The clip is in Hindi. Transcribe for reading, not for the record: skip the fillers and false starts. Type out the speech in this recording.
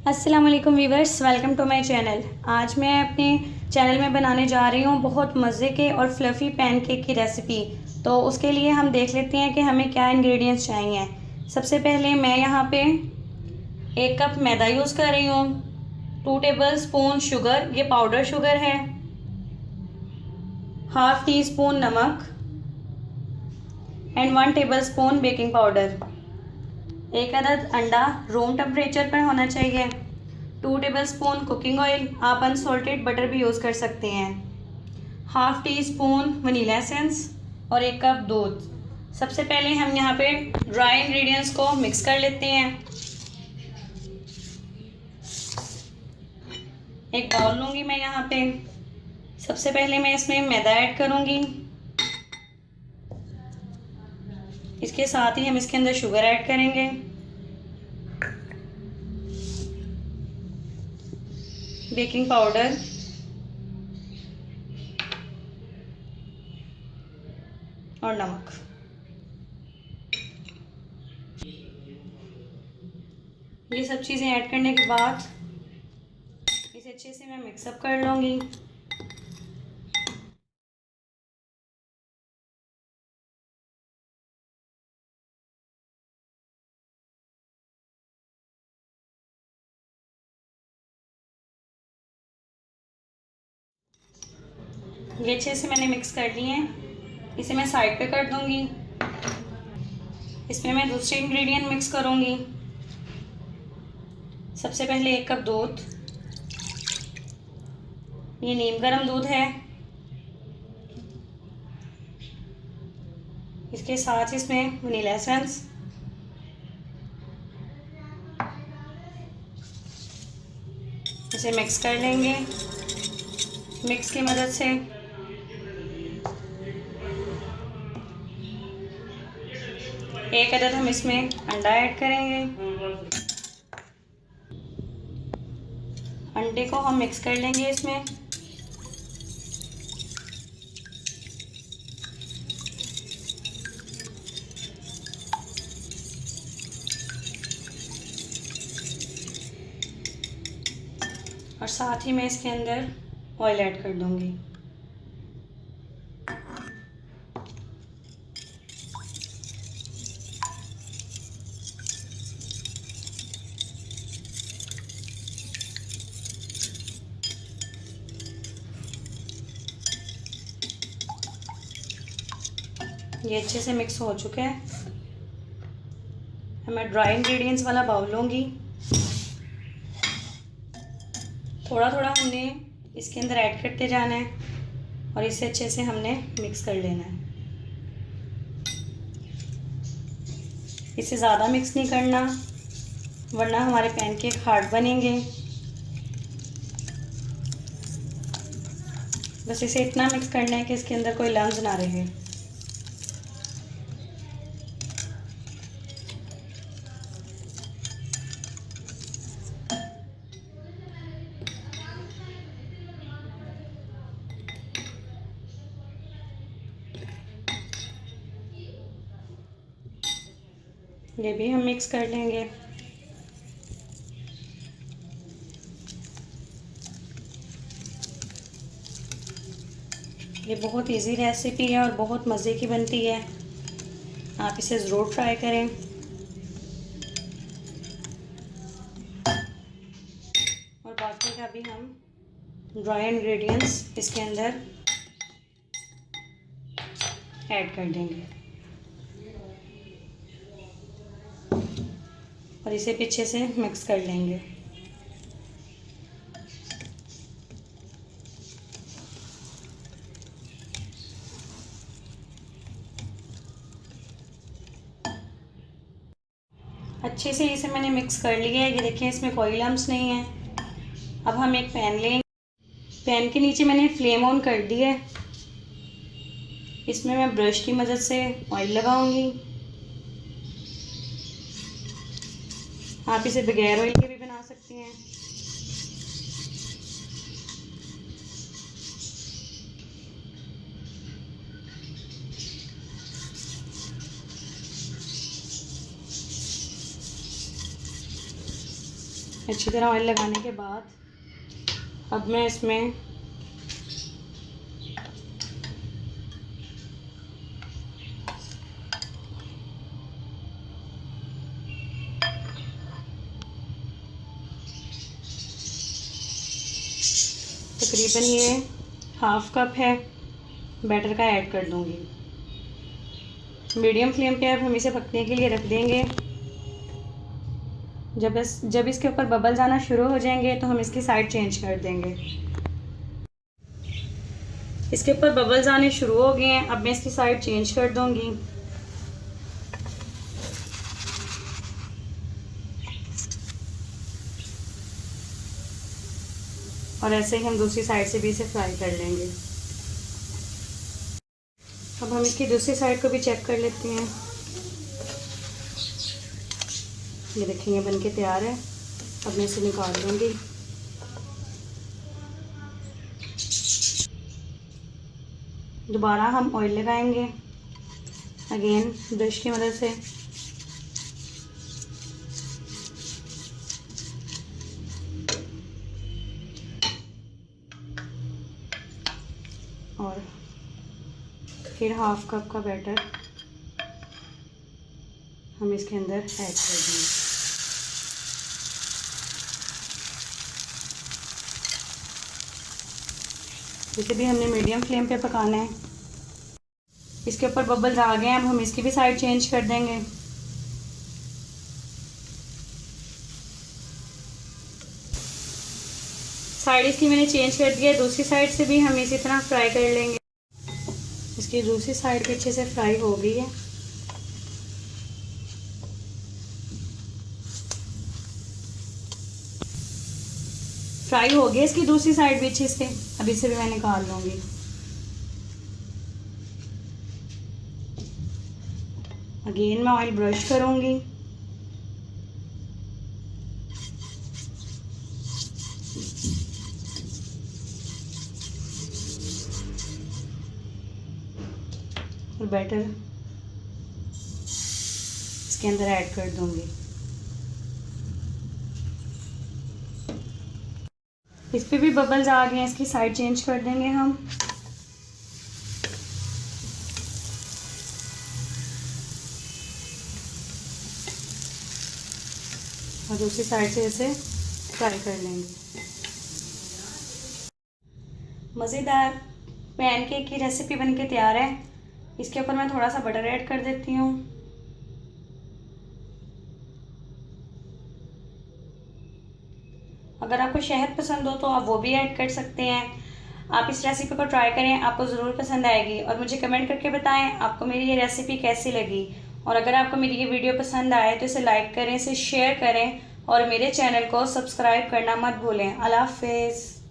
अस्सलाम वालेकुम viewers, welcome to my channel. आज मैं अपने चैनल में बनाने जा रही हूँ बहुत मज़े के और फ्लफ़ी पैनकेक की रेसिपी। तो उसके लिए हम देख लेते हैं कि हमें क्या इंग्रेडिएंट्स चाहिए। सबसे पहले मैं यहाँ पे 1 कप मैदा यूज़ कर रही हूँ, 2 टेबल स्पून शुगर, ये पाउडर शुगर है, हाफ़ टी स्पून नमक and 1 table spoon baking powder. 1 अदद अंडा रूम टेम्परेचर पर होना चाहिए। 2 टेबल स्पून कुकिंग ऑयल, आप अनसॉल्टेड बटर भी यूज़ कर सकते हैं। Half tea spoon vanilla essence और 1 कप दूध। सबसे पहले हम यहाँ पे ड्राई इंग्रेडिएंट्स को मिक्स कर लेते हैं। एक बाउल लूँगी मैं यहाँ पे। सबसे पहले मैं इसमें मैदा ऐड करूँगी, इसके साथ ही हम इसके अंदर शुगर ऐड करेंगे। बेकिंग पाउडर और नमक। ये सब चीज़ें ऐड करने के बाद इसे अच्छे से मैं मिक्सअप कर लूँगी। ये अच्छे से मैंने मिक्स कर लिए हैं, इसे मैं साइड पे कर दूँगी। इसमें मैं दूसरे इंग्रेडिएंट मिक्स करूँगी। सबसे पहले 1 कप दूध, ये नीम गर्म दूध है। इसके साथ इसमें वनीला एसेंस, इसे मिक्स कर लेंगे। मिक्स की मदद से एक अदद हम इसमें अंडा ऐड करेंगे। अंडे को हम मिक्स कर लेंगे इसमें। और साथ ही मैं इसके अंदर ऑयल ऐड कर दूंगी। ये अच्छे से मिक्स हो चुका है। मैं ड्राई इंग्रेडिएंट्स वाला बाउल लूँगी। थोड़ा थोड़ा हमने इसके अंदर ऐड करते जाना है और इसे अच्छे से हमने मिक्स कर लेना है। इसे ज़्यादा मिक्स नहीं करना, वरना हमारे पैनकेक हार्ड बनेंगे। बस इसे इतना मिक्स करना है कि इसके अंदर कोई लम्स ना रहे। ये भी हम मिक्स कर लेंगे। ये बहुत इजी रेसिपी है और बहुत मज़े की बनती है, आप इसे ज़रूर ट्राई करें। और बाकी का भी हम ड्राई इंग्रेडिएंट्स इसके अंदर ऐड कर देंगे और इसे पीछे से मिक्स कर लेंगे। अच्छे से इसे मैंने मिक्स कर लिया है। ये देखिए, इसमें कोई लम्स नहीं है। अब हम एक पैन लेंगे। पैन के नीचे मैंने फ्लेम ऑन कर दी है। इसमें मैं ब्रश की मदद से ऑयल लगाऊंगी। आप इसे बगैर ऑयल के भी बना सकती हैं। अच्छी तरह ऑयल लगाने के बाद अब मैं इसमें तकरीबन ये हाफ कप है बैटर का ऐड कर दूंगी। मीडियम फ्लेम पे अब हम इसे पकने के लिए रख देंगे। जब इसके ऊपर बबल्स आना शुरू हो जाएंगे तो हम इसकी साइड चेंज कर देंगे। इसके ऊपर बबल्स आने शुरू हो गए हैं, अब मैं इसकी साइड चेंज कर दूंगी। और ऐसे ही हम दूसरी साइड से भी इसे फ्राई कर लेंगे। अब हम इसकी दूसरी साइड को भी चेक कर लेते हैं। ये देखेंगे बन के तैयार है। अब मैं इसे निकाल लूँगी। दोबारा हम ऑयल लगाएंगे अगेन ब्रश की मदद से। और फिर हाफ कप का बैटर हम इसके अंदर ऐड कर देंगे। इसे भी हमने मीडियम फ्लेम पे पकाना है। इसके ऊपर बबल्स आ गए हैं, अब हम इसकी भी साइड चेंज कर देंगे। साइड इसकी मैंने चेंज कर दिया, दूसरी साइड से भी हम इसी तरह फ्राई कर लेंगे। इसकी दूसरी साइड भी अच्छे से फ्राई हो गई है। फ्राई हो गई इसकी दूसरी साइड भी अच्छे से। अब इसे भी मैं निकाल लूँगी। अगेन मैं ऑयल ब्रश करूँगी। और बैटर इसके अंदर ऐड कर दूँगी। इस पे भी बबल्स आ गए हैं, इसकी साइड चेंज कर देंगे हम। और दूसरी साइड से इसे फ्राई कर लेंगे। मज़ेदार पैनकेक की रेसिपी बनके तैयार है। इसके ऊपर मैं थोड़ा सा बटर ऐड कर देती हूँ। अगर आपको शहद पसंद हो तो आप वो भी ऐड कर सकते हैं। आप इस रेसिपी को ट्राई करें, आपको ज़रूर पसंद आएगी। और मुझे कमेंट करके बताएं आपको मेरी ये रेसिपी कैसी लगी। और अगर आपको मेरी ये वीडियो पसंद आए तो इसे लाइक करें, इसे शेयर करें और मेरे चैनल को सब्सक्राइब करना मत भूलें। अल्लाह हाफ़िज़।